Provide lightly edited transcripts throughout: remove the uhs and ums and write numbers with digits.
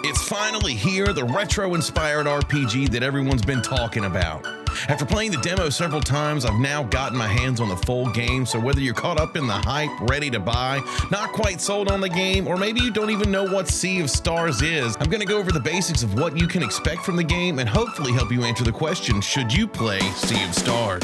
It's finally here, the retro-inspired RPG that everyone's been talking about. After playing the demo several times, I've now gotten my hands on the full game, so whether you're caught up in the hype, ready to buy, not quite sold on the game, or maybe you don't even know what Sea of Stars is, I'm going to go over the basics of what you can expect from the game and hopefully help you answer the question, should you play Sea of Stars?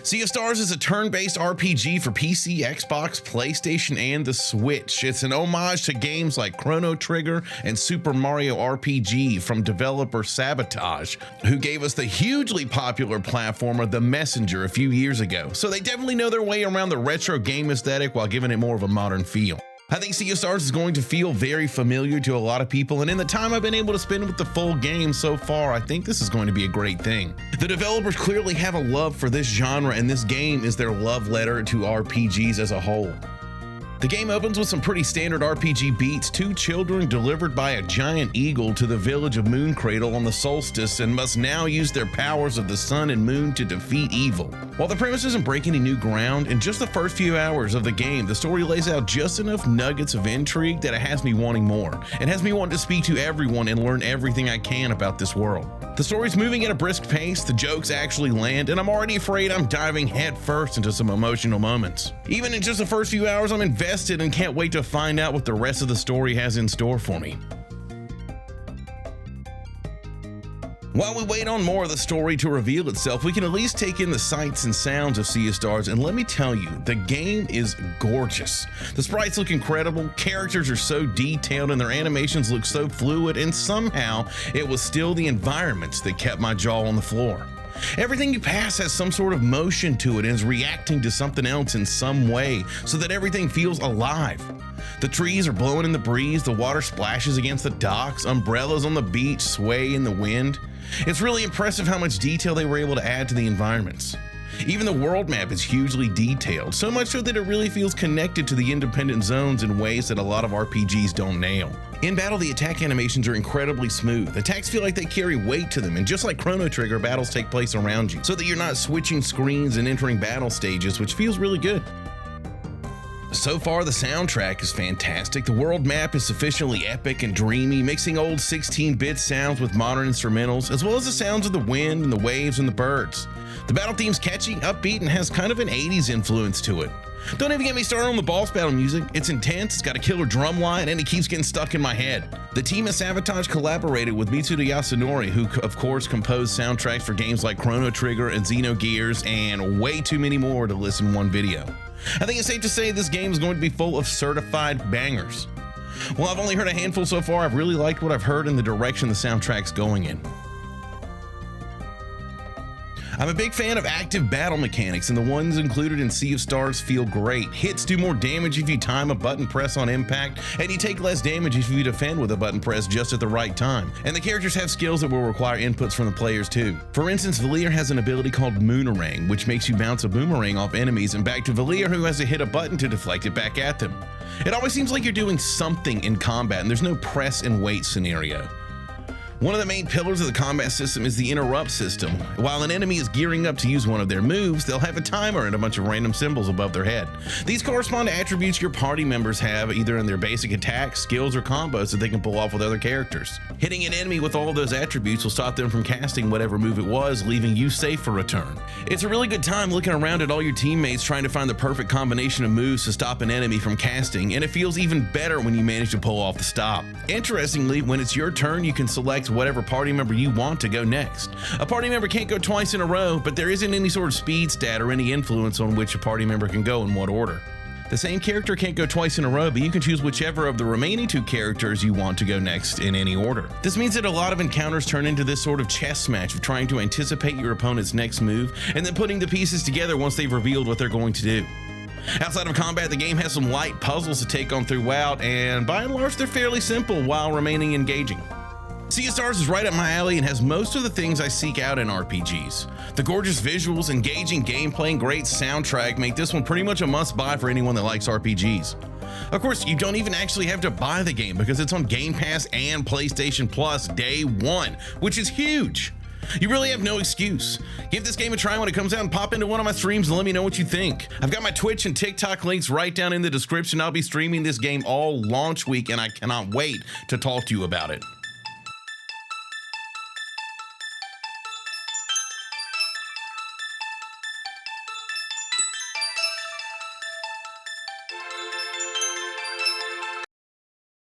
Sea of Stars is a turn-based RPG for PC, Xbox, PlayStation, and the Switch. It's an homage to games like Chrono Trigger and Super Mario RPG from developer Sabotage, who gave us the hugely popular platformer The Messenger a few years ago. So they definitely know their way around the retro game aesthetic while giving it more of a modern feel. I think Sea of Stars is going to feel very familiar to a lot of people, and in the time I've been able to spend with the full game so far, I think this is going to be a great thing. The developers clearly have a love for this genre, and this game is their love letter to RPGs as a whole. The game opens with some pretty standard RPG beats: two children delivered by a giant eagle to the village of Mooncradle on the solstice and must now use their powers of the sun and moon to defeat evil. While the premise doesn't break any new ground, in just the first few hours of the game, the story lays out just enough nuggets of intrigue that it has me wanting more. It has me wanting to speak to everyone and learn everything I can about this world. The story's moving at a brisk pace, the jokes actually land, and I'm already afraid I'm diving headfirst into some emotional moments. Even in just the first few hours, I'm invested and can't wait to find out what the rest of the story has in store for me. While we wait on more of the story to reveal itself, we can at least take in the sights and sounds of Sea of Stars, and let me tell you, the game is gorgeous. The sprites look incredible, characters are so detailed, and their animations look so fluid, and somehow it was still the environments that kept my jaw on the floor. Everything you pass has some sort of motion to it and is reacting to something else in some way, so that everything feels alive. The trees are blowing in the breeze, the water splashes against the docks, umbrellas on the beach sway in the wind. It's really impressive how much detail they were able to add to the environments. Even the world map is hugely detailed, so much so that it really feels connected to the independent zones in ways that a lot of RPGs don't nail. In battle, the attack animations are incredibly smooth. Attacks feel like they carry weight to them, and just like Chrono Trigger, battles take place around you, so that you're not switching screens and entering battle stages, which feels really good. So far, the soundtrack is fantastic. The world map is sufficiently epic and dreamy, mixing old 16-bit sounds with modern instrumentals, as well as the sounds of the wind and the waves and the birds. The battle theme's catchy, upbeat, and has kind of an 80s influence to it. Don't even get me started on the boss battle music. It's intense, it's got a killer drum line, and it keeps getting stuck in my head. The team at Sabotage collaborated with Mitsuda Yasunori, who of course composed soundtracks for games like Chrono Trigger and Xenogears, and way too many more to list in one video. I think it's safe to say this game is going to be full of certified bangers. While I've only heard a handful so far, I've really liked what I've heard and the direction the soundtrack's going in. I'm a big fan of active battle mechanics, and the ones included in Sea of Stars feel great. Hits do more damage if you time a button press on impact, and you take less damage if you defend with a button press just at the right time. And the characters have skills that will require inputs from the players too. For instance, Valier has an ability called Moonerang, which makes you bounce a boomerang off enemies and back to Valier, who has to hit a button to deflect it back at them. It always seems like you're doing something in combat, and there's no press and wait scenario. One of the main pillars of the combat system is the interrupt system. While an enemy is gearing up to use one of their moves, they'll have a timer and a bunch of random symbols above their head. These correspond to attributes your party members have either in their basic attacks, skills, or combos that they can pull off with other characters. Hitting an enemy with all of those attributes will stop them from casting whatever move it was, leaving you safe for a turn. It's a really good time looking around at all your teammates trying to find the perfect combination of moves to stop an enemy from casting, and it feels even better when you manage to pull off the stop. Interestingly, when it's your turn, you can select whatever party member you want to go next. A party member can't go twice in a row, but there isn't any sort of speed stat or any influence on which a party member can go in what order. The same character can't go twice in a row, but you can choose whichever of the remaining two characters you want to go next in any order. This means that a lot of encounters turn into this sort of chess match of trying to anticipate your opponent's next move and then putting the pieces together once they've revealed what they're going to do. Outside of combat, the game has some light puzzles to take on throughout, and by and large they're fairly simple while remaining engaging. Sea of Stars is right up my alley and has most of the things I seek out in RPGs. The gorgeous visuals, engaging gameplay, and great soundtrack make this one pretty much a must-buy for anyone that likes RPGs. Of course, you don't even actually have to buy the game because it's on Game Pass and PlayStation Plus day one, which is huge. You really have no excuse. Give this game a try when it comes out and pop into one of my streams and let me know what you think. I've got my Twitch and TikTok links right down in the description. I'll be streaming this game all launch week and I cannot wait to talk to you about it.